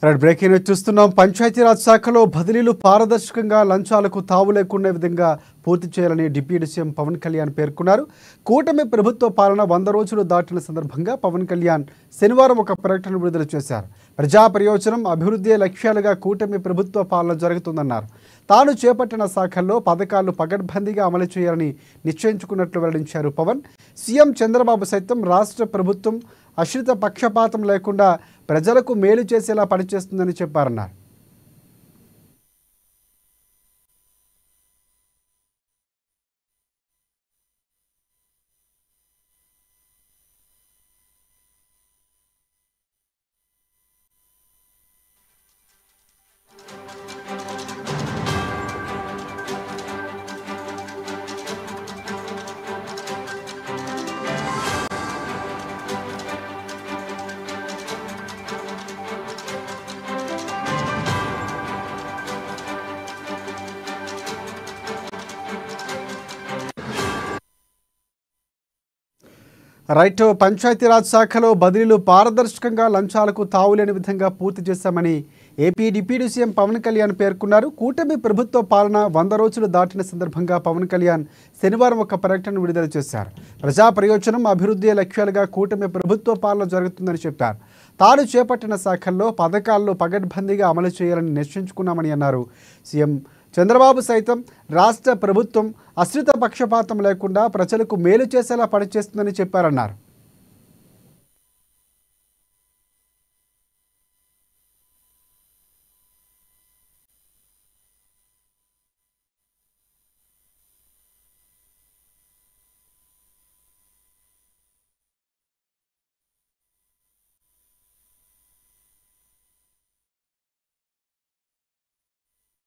Right breaking news చూస్తున్నాం. పంచాయతీరాజ్ శాఖలో బదిలీలు పారదర్శకంగా లంచాలకు తావు లేకుండా విధంగా పూర్తి చేయాలని డిప్యూటీ సీఎం పవన్ కళ్యాణ్ పేర్కొన్నారు. కూటమి ప్రభుత్వ పాలన 100 రోజులు దాటిన సందర్భంగా పవన్ కళ్యాణ్ శనివారం ఒక ప్రకటన విడుదల చేశారు. ప్రజా ప్రయోజనం, అభివృద్ధి లక్ష్యాలుగా కూటమి ప్రభుత్వ పాలన జరుగుతుందన్నారు. తాను చేపట్టిన శాఖల్లో పథకాలు పకడ్బందీగా అమలు చేయాలని నిశ్చయించుకున్నట్లు వెల్లడించారు పవన్. సీఎం చంద్రబాబు సైతం రాష్ట్ర ప్రభుత్వం అశ్రిత పక్షపాతం లేకుండా ప్రజలకు మేలు చేసేలా పనిచేస్తుందని చెప్పారన్నారు. రైట్, పంచాయతీరాజ్ శాఖలో బదిలీలు పారదర్శకంగా లంచాలకు తావులేని విధంగా పూర్తి చేశామని AP deputy CM Pavan Kalyan పేర్కొన్నారు. కూటమి ప్రభుత్వ పాలన 100 రోజులు దాటిన సందర్భంగా పవన్ కళ్యాణ్ శనివారం ఒక ప్రకటన విడుదల చేశారు. ప్రజా ప్రయోజనం, అభివృద్ధి లక్ష్యాలుగా కూటమి ప్రభుత్వ పాలన జరుగుతుందని చెప్పారు. తాను చేపట్టిన శాఖల్లో పథకాలను పకడ్బందీగా అమలు చేయాలని నిశ్చయించుకున్నామని అన్నారు. సీఎం చంద్రబాబు సైతం రాష్ట్ర ప్రభుత్వం అశ్రిత పక్షపాతం లేకుండా ప్రజలకు మేలు చేసేలా పనిచేస్తుందని చెప్పారన్నారు.